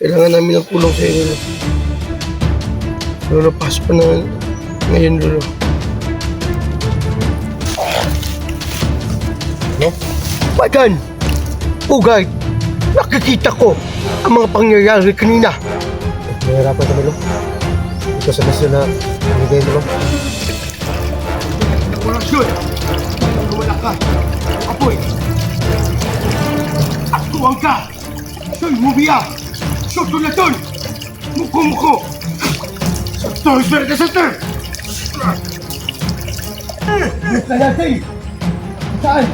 Kailangan namin ng tulong sa iyo, Lolo. Lolo, pasok pa na ngayon, Lolo. No? Badan! Ugay! Nakikita ko ang mga pangyayari kanina. Nahihirapan kami, Lo. Ito sa misyon na binigay mo, Lo. Orasyon! Wala ka! Apoy! At tuwang ka! Soy mubiya! Sotulaton! Muko-muko! Saktor! Verga saktor! Buka natin! Saan?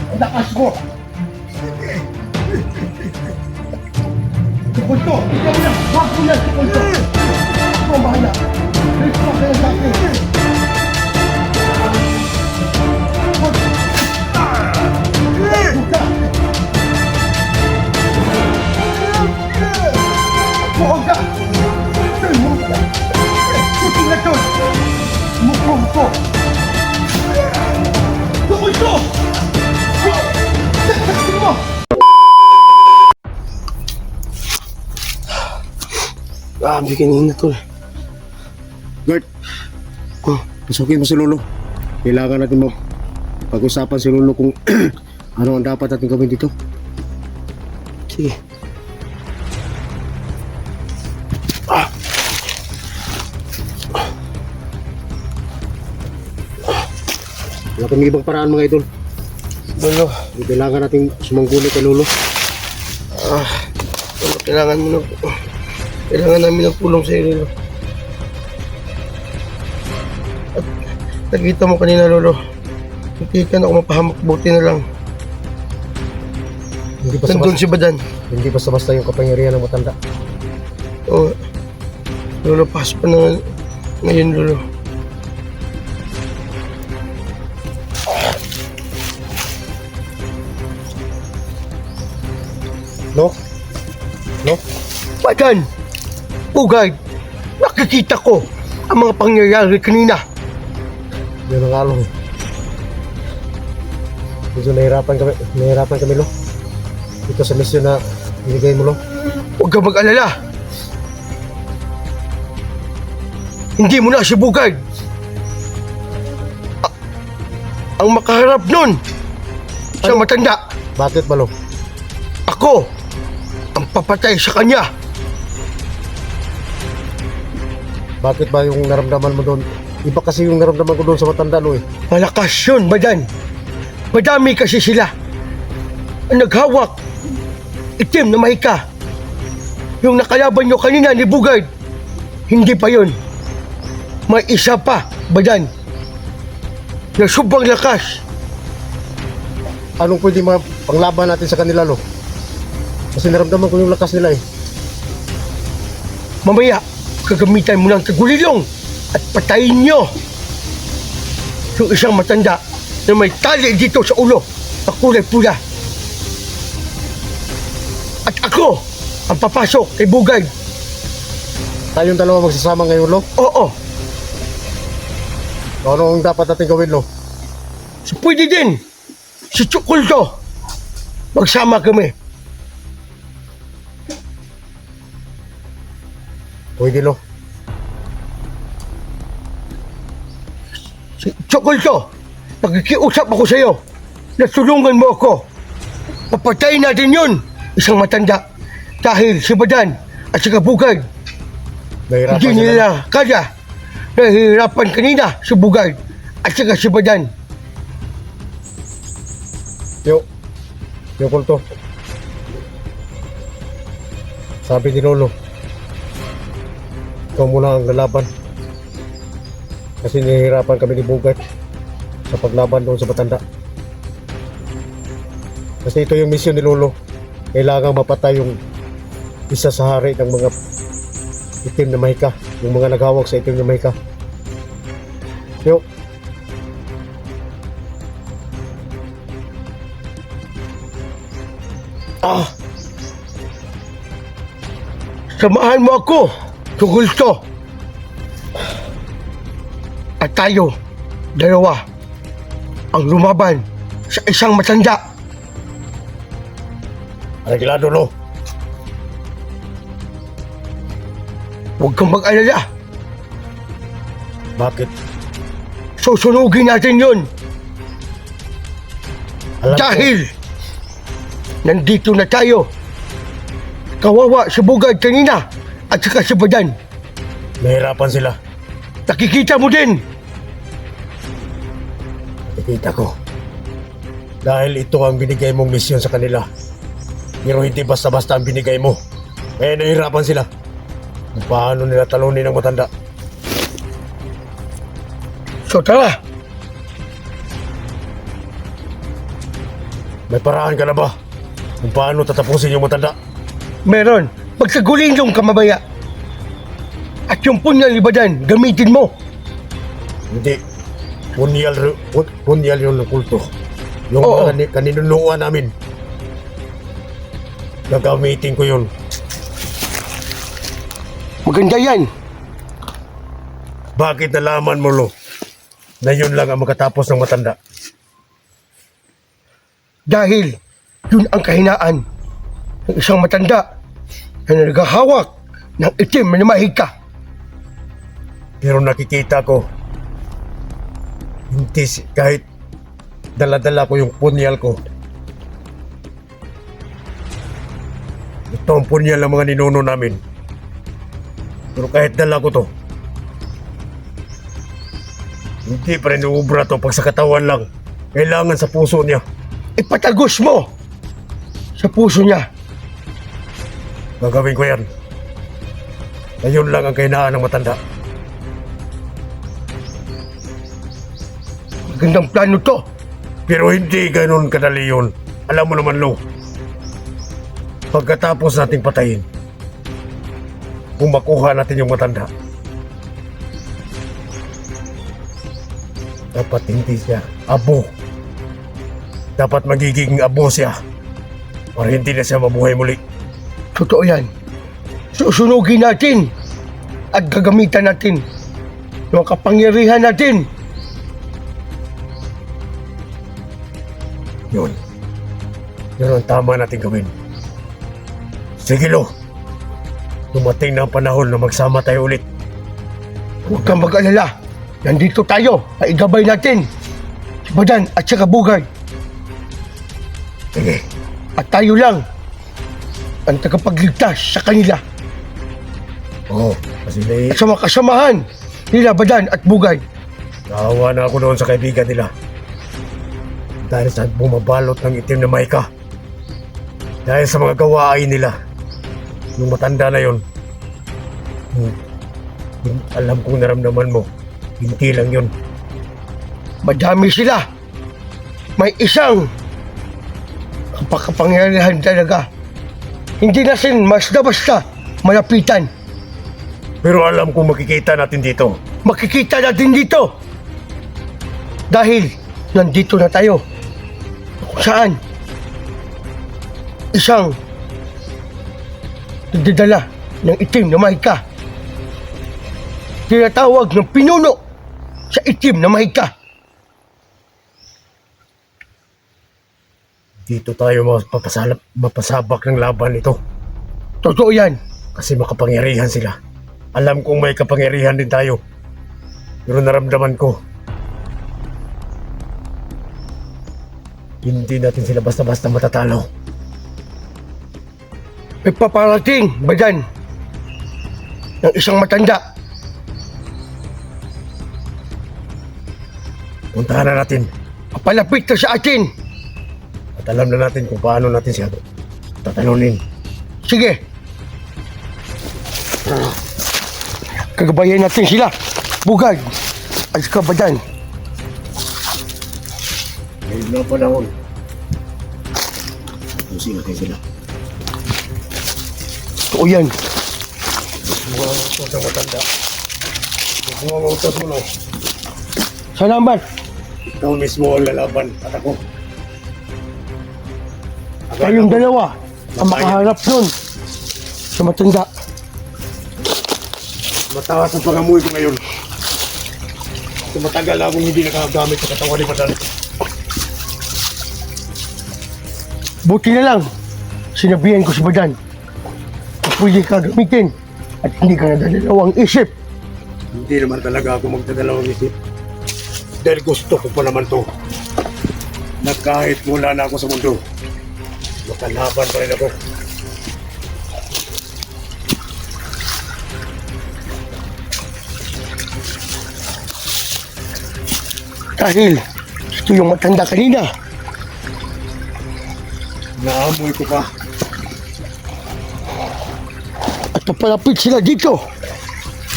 Ang lakas mo! Tukunto! Ikaw na! Wag mo na, Tukunto! Ako ang bahala! Let's talk na sa akin! Buka! Buka ka! Soy mubiya! Sotulaton! Muko-muko! Tukunto! Saksakin mo! Bigyan na to. Gert, Oh, pasukin mo si Lolo. Kailangan natin pag-usapan si Lolo kung ano ang dapat natin gawin dito. sige. Wala kami ibang paraan, mga idol. Lolo, Kailangan natin sumangguni kay Lolo. Lolo, kailangan namin ng tulong sa iyo, Lolo. At nakita mo kanina, Lolo. Hindi ka na ako mapahamak, buti na lang. Hindi Nandun si Badan. Hindi basta-basta yung kapangyarihan ng matanda. Oh, Lolo, pasok pa na ngayon, Lolo. No? No? Badan! Ugay! Nakikita ko ang mga pangyayari kanina. Yun ang along. Medyo nahihirapan kami, Lo. Ito sa misyon na binigay mo, Lo. Huwag kang mag-alala. Hindi mo na si Bugay. Ang makaharap nun, isang matanda. Bakit ba, Lo? Ako, ang papatay sa kanya. Bakit ba yung naramdaman mo doon? Iba kasi yung naramdaman ko doon sa matanda, Lo, eh. Malakas yun, Badan. Madami kasi sila. Ang naghawak, itim na mahika. Yung nakalaban nyo kanina ni Bugay, hindi pa yun. May isa pa, Badan, na sobrang lakas. Anong pwede panglaban natin sa kanila, Lo? Kasi naramdaman ko yung lakas nila, eh. Mamaya, gagamitan mo ng tagulilong at patayin nyo yung isang matanda na may tali dito sa ulo na kulay pula. At ako ang papasok kay Bugay. Tayong dalawa magsasama ngayon, Lo. Oo, Ano ang dapat natin gawin, Lo? so pwede din si Chukulto. Magsama kami. Pwede, Lo. Si Chukulto, nakikiusap ako sa iyo na tulungan mo ako. Papatayin natin yun, isang matanda. Dahil si Badan at si Bugay, Nahihirapan hindi sila. nila kaya. Nahihirapan kanina si Bugay at saka si Badan. Yo, Kulto. Sabi ni Lolo, ikaw muna ang lalaban. Kasi nahihirapan kami ni Bugay sa paglaban doon sa matanda. Kasi ito yung misyon ni Lolo. Kailangan mapatay yung isa sa hari ng mga itim na mahika. Yung mga naghawak sa itim na mahika. Yo. Samahan mo ako, Chukulto. At tayo, dalawa, ang lumaban sa isang matanda. Arreglado, Lo. Huwag kang mag-alala. Bakit? Susunugin natin yun. Alam ko, Dahil nandito na tayo. Kawawa si Bugad kanina at saka si Badan. nahirapan sila. Nakikita mo din. Nakikita ko. Dahil ito ang binigay mong misyon sa kanila. Pero hindi basta-basta ang binigay mo. Kaya nahihirapan sila. Kung paano nila talunin ang matanda. So tara, May paraan ka na ba? Kung paano tatapusin yung matanda? meron. Pagsagulin yung kamabaya. At yung punyal ni Badan, gamitin mo. Hindi. Punyal yun ng kulto. Yung Oo. kaninunuan namin. Gagamitin ko yun. Maganda yan. Bakit nalaman mo, Lo, na yun lang ang makatapos ng matanda? Dahil yun ang kahinaan ng isang matanda na naghahawak ng itim na mahika. Pero nakikita ko, hindi kahit dala-dala ko yung punyal ko. Ito ang punyal ng mga ninuno namin. Pero kahit dala ko to, hindi pa rin uubra to pag sa katawan lang. Kailangan sa puso niya. Ipatagos mo sa puso niya. Gagawin ko yan. Ayun lang ang kahinaan ng matanda. Magandang plano to. Pero hindi ganun kadali yun. Alam mo naman, Lo. Pagkatapos nating patayin, kung makuha natin yung matanda, dapat hindi siya abo. Dapat magiging abo siya para hindi na siya mabuhay muli. Totoo yan. Susunugin natin at gagamitan natin yung kapangyarihan natin. Yun. Yun ang tama natin gawin. Sige, Lo. Dumating na ang panahon na magsama tayo ulit. Huwag kang mag-alala. Nandito tayo. Paigabay natin si Badan at saka Bugay. Sige. At tayo lang ang tagapagligtas sa kanila. Oo. Kasi At sa mga kasamahan nila Badan at Bugay. naawa na ako noon sa kaibigan nila. Dahil sa bumabalot ng itim na maika. Dahil sa mga gawain nila. Yung matanda na yon. Alam kong naramdaman mo. Hindi lang yun. Madami sila. May isang kapakapangyarihan talaga. Hindi natin basta-basta malapitan. Pero alam kong makikita natin dito. Makikita natin dito. Dahil nandito na tayo. Kung saan isang nagdadala ng itim na mahika. Tinatawag ng pinuno sa itim na mahika. Dito tayo mapasabak ng laban ito. Totoo yan. Kasi makapangyarihan sila. Alam kong may kapangyarihan din tayo. Pero naramdaman ko, hindi natin sila basta-basta matatalo. May paparating, Badan, ng isang matanda. Puntahan na natin. Papalapit ka sa atin. At alam na natin kung paano natin siya tatalunin. Sige. Kagabayan natin sila. Bugad at saka Badan. Ngayon na panahon. Pusin natin sila. Totoo yan. Mga utos ang matanda. Mga utos mo, no? Salamat. Ikaw mismo ang lalaban at ako. Tayong dalawa ang makaharap nun sa matanda. Mataas ang pangamoy ko ngayon. Kasi matagal na akong hindi nakagamit sa katawan ni Badan. Buti na lang, sinabihan ko si Badan na pwede ka gamitin At hindi ka nadalawang isip. Hindi naman talaga ako magdadalawang isip. Dahil gusto ko pa naman to. Na kahit wala na ako sa mundo, makalaban pa rin ako. Dahil ito yung matanda kanina. Naamoy ko pa. At papalapit sila dito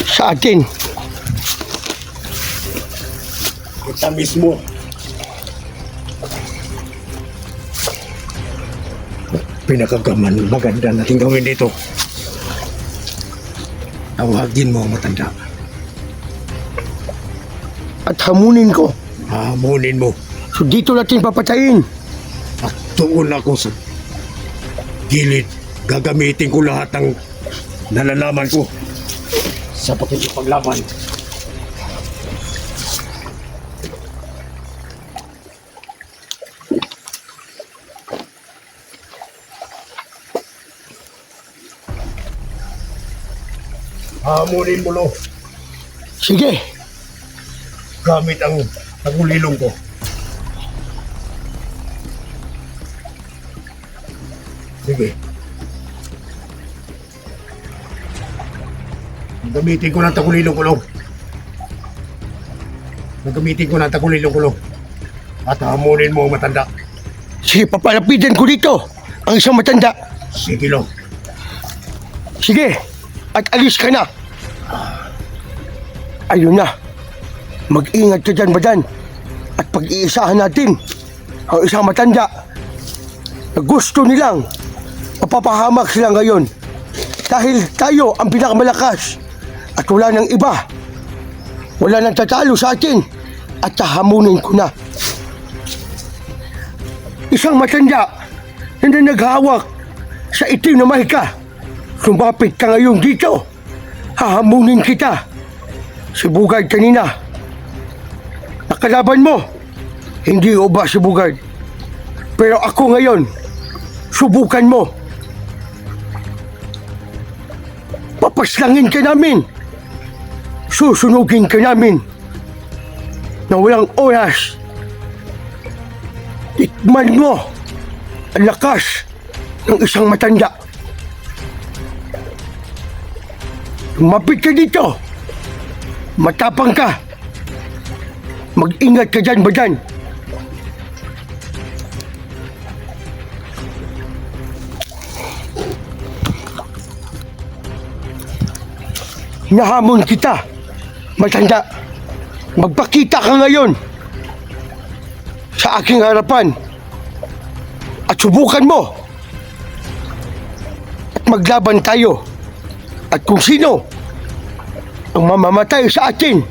sa atin. Kita mismo. Pinakagaman maganda natin gawin dito. Tawagin mo ang matanda. At hamunin ko. Hamunin mo. So dito natin papatayin. At tuon ako sa gilid. Gagamitin ko lahat ng nalalaman ko sa pakikipaglaban. Hamunin mo, Lo. Sige. Gamit ang tagulilong ko. Sige. Gamitin ko ng tagulilong ko, Lo. Gamitin ko ng tagulilong ko, Lo. At hamunin mo ang matanda. Sige, papalapitan ko dito ang isang matanda. Sige, Lo. Sige. At alis ka na. Ayun na. Mag-ingat ka dyan, Badan. At pag-iisahan natin ang isang matanda na gusto nilang mapapahamak sila ngayon. Dahil tayo ang pinakamalakas at wala nang iba. Wala nang tatalo sa atin at hahamunin ko na. Isang matanda na naghawak sa itim na mahika. Sumapit ka ngayon dito. Hahamunin kita. Si Bugard kanina. Nakalaban mo. Hindi uba si Bugard. Pero ako ngayon, subukan mo. Papaslangin ka namin. Susunugin ka namin. Na walang oras. Tikman mo ang lakas ng isang matanda. Lumapit ka dito. Matapang ka. Mag-ingat ka dyan, Badan. Nahamon kita, matanda. Magpakita ka ngayon sa aking harapan at subukan mo at maglaban tayo. At kung sino ang mamamatay sa atin,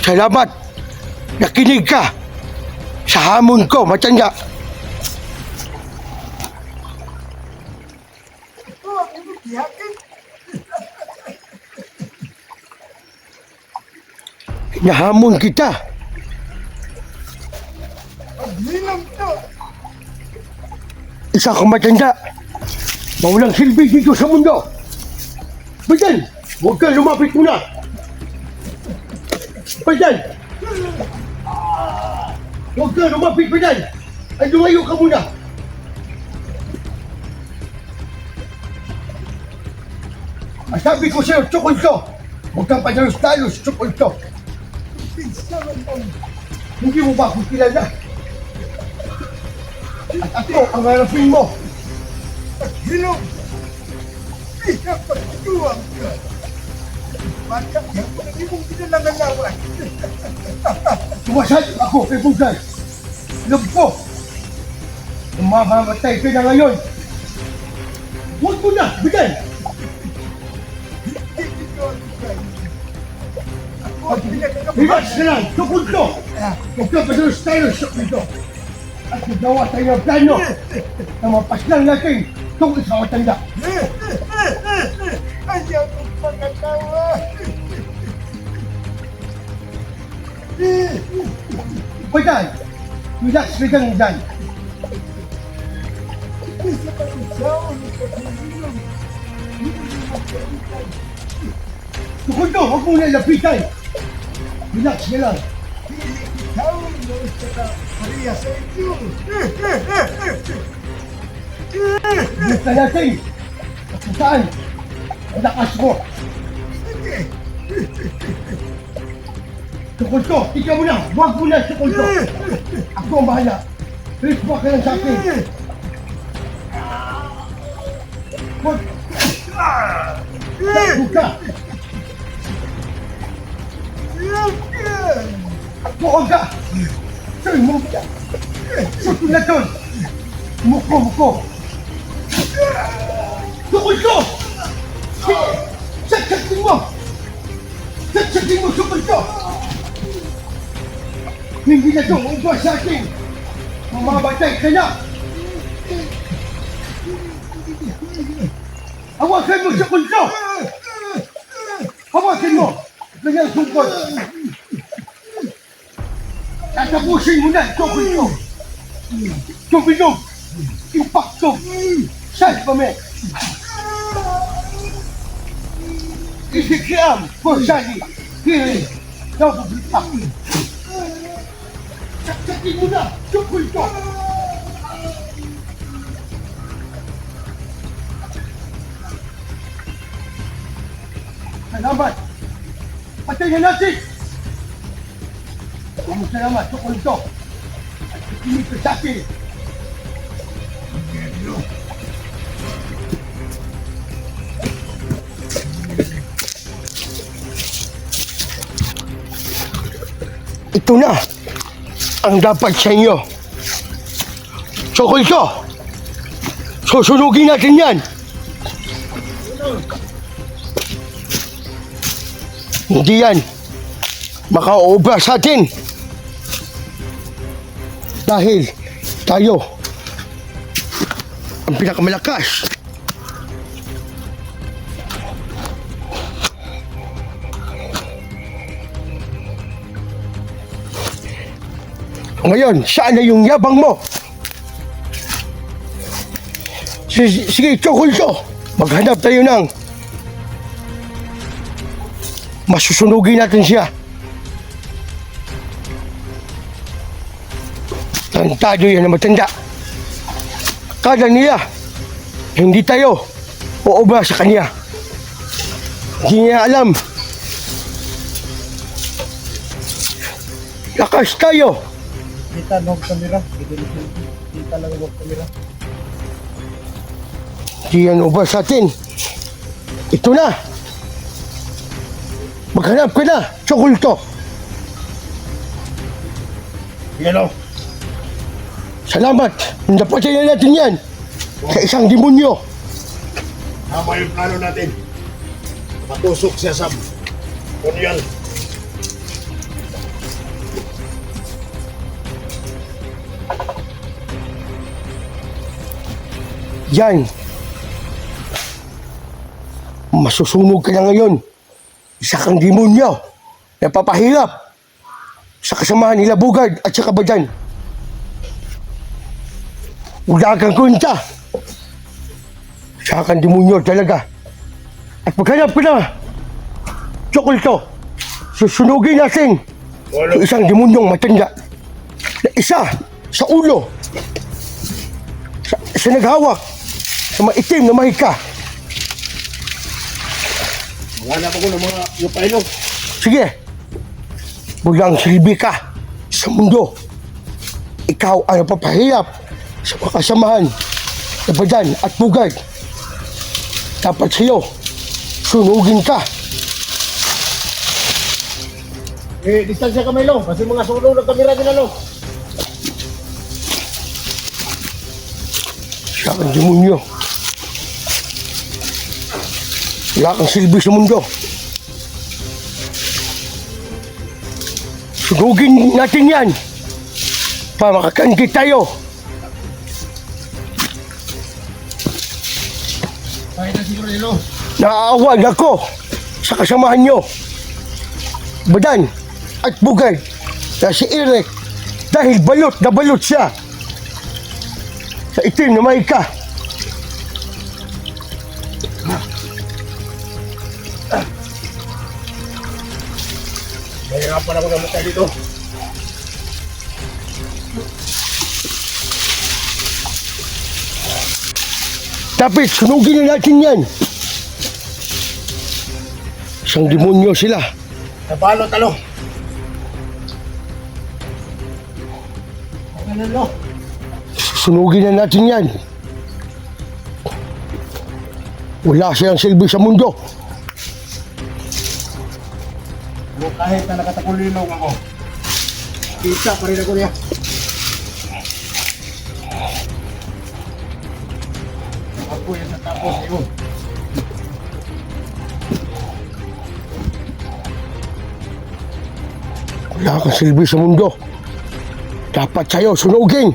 salamat. Nakinig ka sa hamon ko, matanda. Nahamon kita. Isa kang matanda. Mawalang silbi dito sa mundo. Bayan, huwag kang lumapit muna. Bayan! Huwag kang lumapit, Bayan! Ay, lumayo ka muna. Ang sabi ko sa'yo, tsukol ko. Huwag kang padalos-dalos, tsukol ko. Hindi mo ba akong kilala? At ako ang harapin mo. Hilong! Pinapagtuwang ka! Bakit yan kung hindi mong pinalangalawan? Tumasal ako kay Bugay. Alam ko, kung mamamatay ka na ngayon, huwag mo na, Bigay! Hindi ko ang bigay. Ako ang pinagkakabahan. Relax na lang, tukod ko! Huwag ka padalos-dalos, tukod ko! At nagawa tayo ng plano na mapaslang natin itong isang matanda. Ayaw kong pangatawa. Bajan, relax ka lang dyan. Isa pa rin sao ni Pagkakilong. Tukod ko, huwag muna lapitan. Relax ka lang. Sao na isa ka pariya sa inyo. Basta natin. At kung saan, ang lakas mo. Tukod ko, ikaw mo na. Huwag mo na, tukod ko. Ako ang bahala. Please, huwag ka lang sa akin. Huwag. Huwag ka. Huwag ka. Sa'yo mo ka. Suto na doon. Muko. Tukod ko! Saksakin mo! Saksakin mo, tukod ko! Hindi na ito ubas sa akin! Mamamatay ka na! Hawakan mo, tukod ko! Hawakan mo! Kanyang sungkot! Tatapusin mo na, tukod ko! Tuminog! Impacto! Salvame! Isikiam! Porsali! Kiri! Nabubutak! Saksakin mo na! Tukul ko! Salamat! Patay na natin! Salamat! Tukul ko! At ikinig ko sa akin! Ito na ang dapat sa inyo. Tsukol ko! Susunugin natin yan! Hindi yan makauubra sa atin. Dahil tayo ang pinakamalakas. Ngayon, saan na yung yabang mo? Sige, tsukol ko. Maghanap tayo ng masusunugin natin siya. Tantado yan na matanda. Akala nila, hindi tayo uubra sa kanya. Hindi niya alam. Lakas tayo. Kita huwag kamera. Kita lang huwag kamera. Di yan ubas sa atin. Ito na. Maghanap ka na. Tsukulto. Yan o. Salamat. Napatay na natin yan. Sa isang demonyo. Tama yung plano natin. Matusok siya sa Kunyan. Yan. Masusunog ka na ngayon. Isa kang demonyo. Napapahirap. Sa kasamahan nila Bugard at saka Bajan. Wala kang kwenta. Isa kang demonyo talaga. At paghanap ka na, tsukol to. Susunugin natin sa isang demonyong matanda. Na isa sa ulo. Sa naghawak sa maitim na mahika. Maghanap ako ng mga yupaino. Sige. Walang silbi ka sa mundo. Ikaw ang napapahirap sa makasamahan na Bajan at Bugard. Dapat sa'yo, sunugin ka. Distansya ka, Milo. Kasi mga sunog ng kamera din, ano? Siya kang demonyo. Wala kang silbi sa mundo. Sunugin natin yan para makakangkit tayo. Kaya na siguro, Milo. Naaawan ako sa kasamahan nyo. Badan at Bugard. na si Eric dahil balot na balot siya sa itim na mahika. Mahirapan ako na mata dito. Dapat sunugin na natin yan. Isang demonyo sila. Napalo talo. Ano no? Sunugin na natin yan. Wala siyang silbi sa mundo. Pero kahit na nakatakulilong ako, kita pa rin ako niya. Ako yan sa tapos yun. Wala kang silbi sa mundo. Dapat sa'yo sunugin.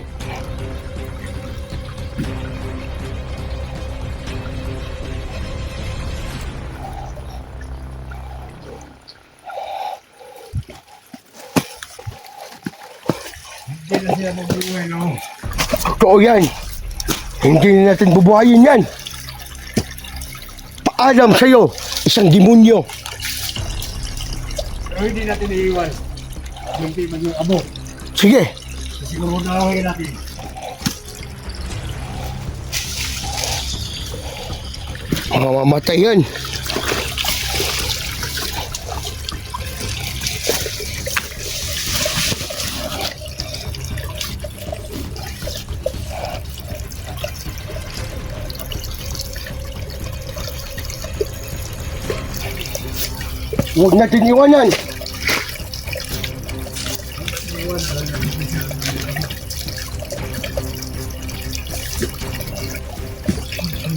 Hindi na sila magbuhay, no? Totoo yan. Hindi na natin bubuhayin yan. Paalam sa'yo, isang demonyo. Pero hindi natin iiwan. Hindi man yung abo. Sige, Siguro naawin natin. mamamatay yan. Huwag natin iwanan.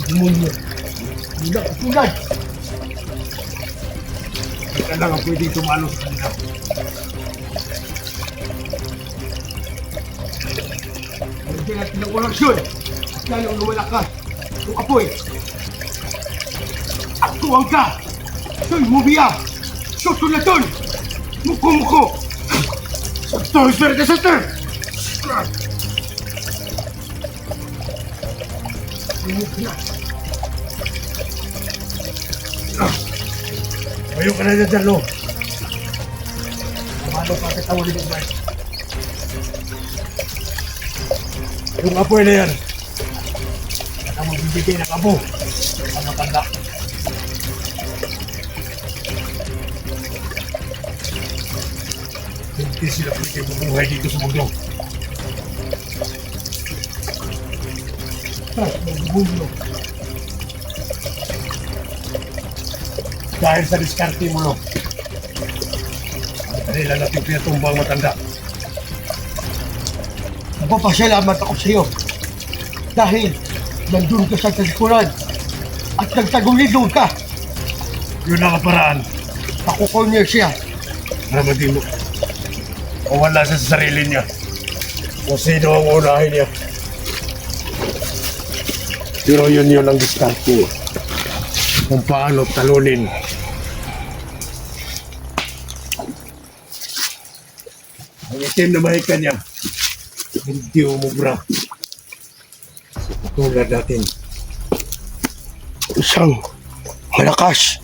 Demonyo. Hindi ka tulad. Ika lang ang pwedeng tumalo sa kanila. Hindi natin ang walang aksyon. Lalo ang lumala ka. Kung apoy. Aktuang ka. Soy mubiya. Susulaton. Muko-muko. Saktor, sir, desaster! Ayaw ka na dyan, Jarlo. Kumano pa kita wali ng bay. Yung apoy na yan. At ang magbibigay ng abo. Ang matanda. Hindi sila pwede mabuhay dito sa mundo. Mundo. Dahil sa diskarte mo, no? Kanila natin pinatumbang matanda. Nagpapasalamat ako sa iyo. Dahil nandun ka sa tagpuran at nagtagulidong ka. Yun ang paraan. Pakukorner siya. Namatin mo. O wala siya sa sarili niya. Kung sino ang unahin niya. Pero yun ang diskarte. Kung paano talunin. Ang itim na mahika niya. Hindi umubra. Tulad natin. Isang malakas.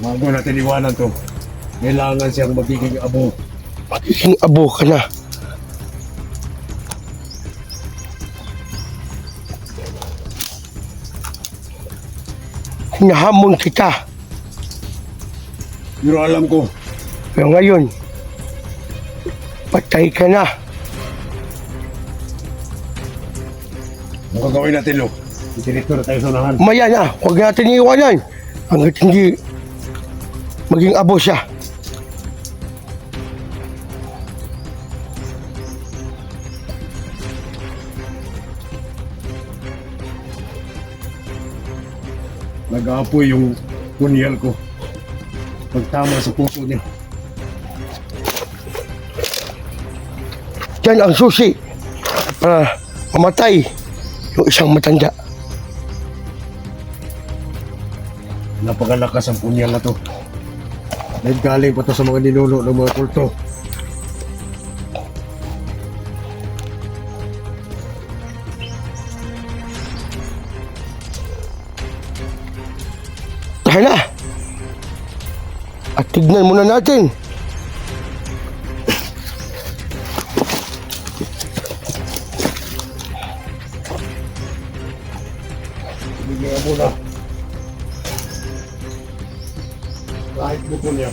Bago natin iwanan to, kailangan siyang magiging abo. Magiging abo ka na. Hinahamon kita. Pero alam ko, Pero ngayon, patay ka na. ang gagawin natin, Lo. Itinito na tayo sa unahan. Maya na, huwag natin iiwanan. Hanggat hindi maging abo siya. Nag-aapoy yung punyal ko. Pagtama sa puso niya. Yan ang susi para mamatay Yung isang matanda. Napakalakas ang punyang na to. Dahil galing pa to sa mga ninuno ng mga kulto. Tahan na! At tignan muna natin. Hindi nga muna. Kahit buko niya.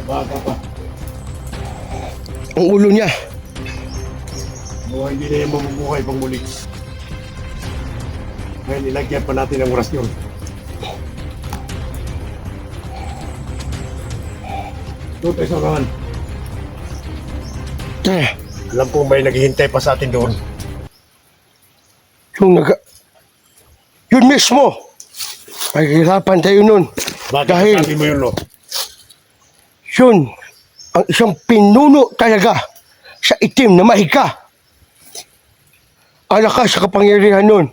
Baka pa. Ang ulo niya. Mga hindi na yung mabubuhay pang muli. Ngayon, nilagyan pa natin ang orasyon. Doon tayo sa unahan. Tara, Alam ko may naghihintay pa sa atin doon. yung naga... Yun mismo! Mahirapan tayo nun. Bakit Dahil sabi mo yun, no? yun ang isang pinuno talaga sa itim na mahika. Ang lakas sa kapangyarihan nun.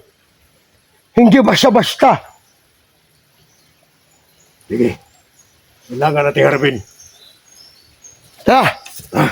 Hindi basta-basta. Sige. Kailangan natin harapin. Tara! Ah,